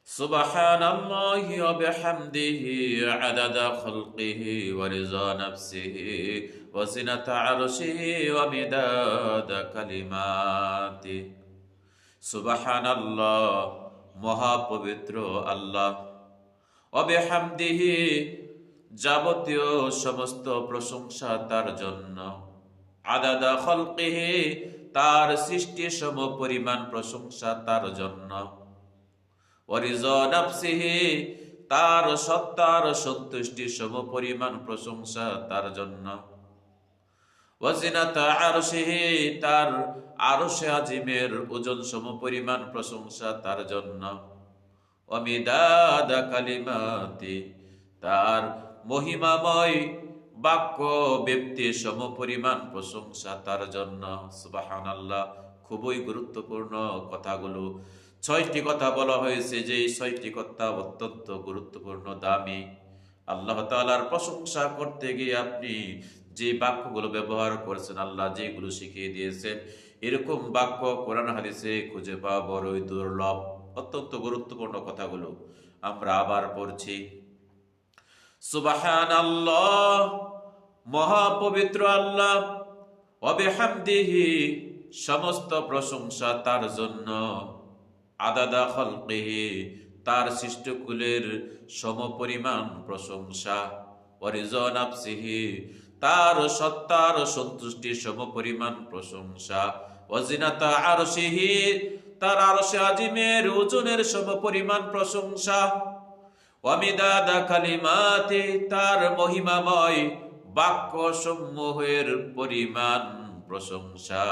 সুবহানাল্লাহি ওয়া বিহামদিহি আদাদা খালকিহি ওয়া রিযা নাফসিহি ওয়া জিনাতা আরশিহি ওয়া মিদাদা কালিমাতিহি। সুবহানাল্লাহ, মহাপবিত্র আল্লাহ। ওয়া বিহামদিহি, যাবতীয় সমস্ত প্রশংসা তার জন্য। আদাদা খালকিহি, তার সৃষ্টি সম পরিমাণ প্রশংসা তার জন্য। ওয়া রিযা নাফসিহি, তার সত্তার সন্তুষ্টি সম পরিমাণ প্রশংসা তার জন্য। ওয়া জিনাতা আরশিহি, তার আরশে আজিমের ওজন সম পরিমাণ প্রশংসা তার জন্য। ওয়া মিদাদা কালিমাতি, তার মহিমাময় বাক্য ব্যক্তি সম পরিমাণ প্রশংসা তার জন্য। সুবহানাল্লাহ, খুবই গুরুত্বপূর্ণ কথাগুলো। 6টি কথা বলা হয়েছে, যে এই 6টি কথা অত্যন্ত গুরুত্বপূর্ণ, দামি। আল্লাহ তাআলার প্রশংসা করতে গিয়ে আপনি যে বাক্যগুলো ব্যবহার করেছেন, আল্লাহ যেগুলো শিখিয়ে দিয়েছেন, এরকম বাক্য কোরআন হাদিসে খুঁজে পাওয়া বড়ই দুর্লভ। অত্যন্ত গুরুত্বপূর্ণ কথাগুলো আমরা আবার পড়ছি। সুবহানাল্লাহ, মহাপবিত্র আল্লাহ। ওয়া বিহামদিহি, সমস্ত প্রশংসা তার জন্য। আদাদা খালকিহি, তার সৃষ্টকুলের সমপরিমাণ প্রশংসা। ওয়া রিযা নাফসিহি, তার সত্তার সন্তুষ্টি সমপরিমাণ প্রশংসা। ওয়া জিনাতা আরশিহি, তার আরশে আজিমের ওজনের সমপরিমাণ প্রশংসা। ওয়া মিদাদা কালিমাতি, তার মহিমাময় বাক্য সমূহের পরিমাণ প্রশংসা।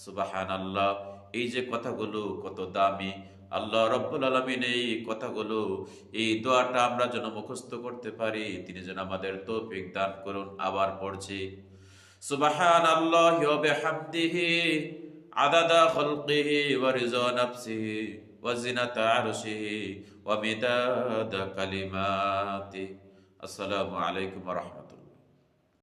সুবহানাল্লাহ, এই যে কথাগুলো কত দামি। আল্লাহ রাব্বুল আলামিন এই কথাগুলো, এই দোয়াটা আমরা যেন মুখস্থ করতে পারি, তিনি যেন আমাদের তৌফিক দান করুন। আবার পড়ছি। সুবহানাল্লাহি ওয়া বিহামদিহি আদাদা খালকিহি ওয়া রিযা নাফসিহি ওয়া জিনাতা আরশিহি ওয়া মিদাদা কালিমাতিহি। আসসালামু আলাইকুম ওয়া রাহমাতুল্লাহ।